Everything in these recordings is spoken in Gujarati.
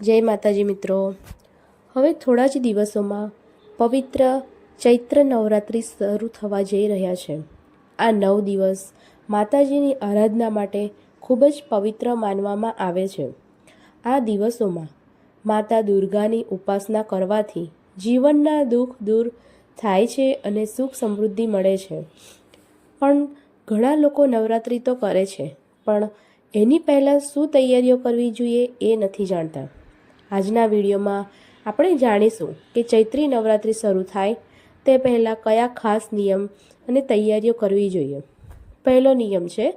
જય માતાજી મિત્રો। હવે થોડા જ દિવસોમાં પવિત્ર ચૈત્ર નવરાત્રિ શરૂ થવા જઈ રહ્યા છે। આ 9 દિવસ માતાજીની આરાધના માટે ખૂબ જ પવિત્ર માનવામાં આવે છે। આ દિવસોમાં માતા દુર્ગાની ઉપાસના કરવાથી જીવનના દુઃખ દૂર થાય છે અને સુખ સમૃદ્ધિ મળે છે। પણ ઘણા લોકો નવરાત્રિ તો કરે છે, પણ એની પહેલાં શું તૈયારીઓ કરવી જોઈએ એ નથી જાણતા। આજના વિડીયોમાં આપણે જાણીશું કે ચૈત્રી નવરાત્રિ શરૂ થાય તે પહેલાં કયા ખાસ નિયમ અને તૈયારીઓ કરવી જોઈએ। પહેલો નિયમ છે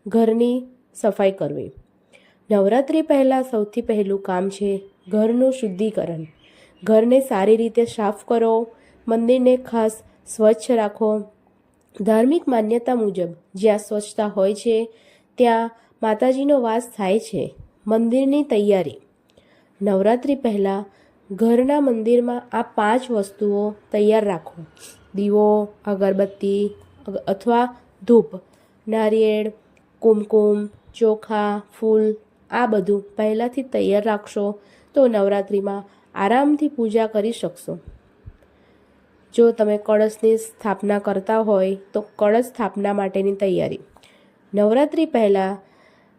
ઘરની સફાઈ કરવી। નવરાત્રિ પહેલાં સૌથી પહેલું કામ છે ઘરનું શુદ્ધિકરણ। ઘરને સારી રીતે સાફ કરો, મંદિરને ખાસ સ્વચ્છ રાખો। ધાર્મિક માન્યતા મુજબ જ્યાં સ્વચ્છતા હોય છે ત્યાં માતાજીનો વાસ થાય છે। મંદિરની તૈયારી। નવરાત્રિ પહેલાં ઘરના મંદિરમાં આ 5 વસ્તુઓ તૈયાર રાખો। દીવો, અગરબત્તી અથવા ધૂપ, નારિયેળ, કુમકુમ, ચોખા, ફૂલ, આ બધું પહેલાંથી તૈયાર રાખશો તો નવરાત્રિમાં આરામથી પૂજા કરી શકશો। જો તમે કળશની સ્થાપના કરતા હોય તો કળશ સ્થાપના માટેની તૈયારી। નવરાત્રિ પહેલાં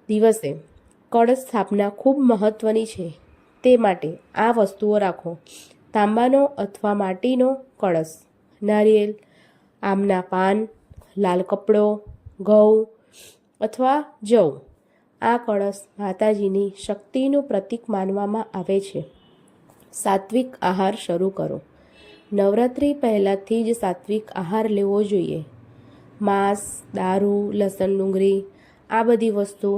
દિવસે કળશ સ્થાપના ખૂબ મહત્ત્વની છે, તે માટે આ વસ્તુઓ રાખો। તાંબાનો અથવા માટીનો કળશ, નારિયેળ, આમના પાન, લાલ કપડો, ઘઉં અથવા જવ। આ કળશ માતાજીની શક્તિનું પ્રતીક માનવામાં આવે છે। સાત્વિક આહાર શરૂ કરો। નવરાત્રિ પહેલાંથી જ સાત્વિક આહાર લેવો જોઈએ। માંસ, દારૂ, લસણ, ડુંગળી આ બધી વસ્તુ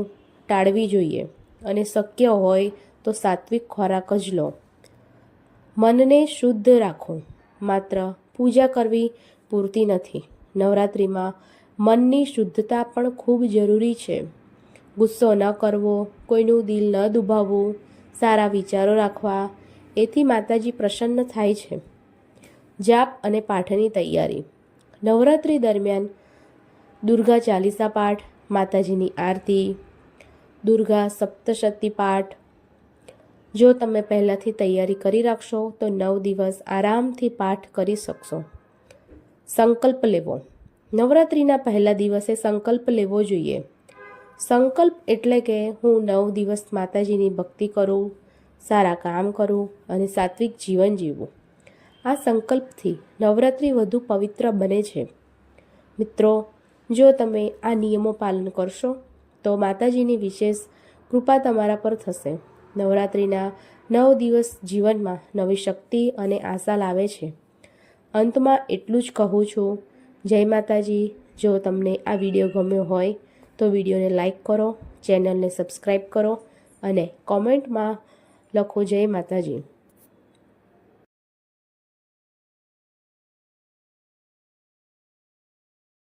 ટાળવી જોઈએ અને શક્ય હોય તો સાત્વિક ખોરાક જ લો। મનને શુદ્ધ રાખો। માત્ર પૂજા કરવી પૂરતી નથી, નવરાત્રિમાં મનની શુદ્ધતા પણ ખૂબ જરૂરી છે। ગુસ્સો ન કરવો, કોઈનું દિલ ન દુભાવવું, સારા વિચારો રાખવા, એથી માતાજી પ્રસન્ન થાય છે। જાપ અને પાઠની તૈયારી। નવરાત્રિ દરમિયાન દુર્ગા ચાલીસા પાઠ, માતાજીની આરતી, દુર્ગા સપ્તશતી પાઠ। જો તમે પહેલાંથી તૈયારી કરી રાખશો તો 9 દિવસ આરામથી પાઠ કરી શકશો। સંકલ્પ લેવો। નવરાત્રિના પહેલા દિવસે સંકલ્પ લેવો જોઈએ। સંકલ્પ એટલે કે હું 9 દિવસ માતાજીની ભક્તિ કરું, સારા કામ કરું અને સાત્વિક જીવન જીવું। આ સંકલ્પથી નવરાત્રિ વધુ પવિત્ર બને છે। મિત્રો, જો તમે આ નિયમો પાલન કરશો તો માતાજીની વિશેષ કૃપા તમારા પર થશે। નવરાત્રિના 9 દિવસ જીવનમાં નવી શક્તિ અને આશા લાવે છે। અંતમાં એટલું જ કહું છું, જય માતાજી। જો તમને આ વિડીયો ગમ્યો હોય તો વિડીયોને લાઈક કરો, ચેનલને સબસ્ક્રાઈબ કરો અને કોમેન્ટમાં લખો જય માતાજી।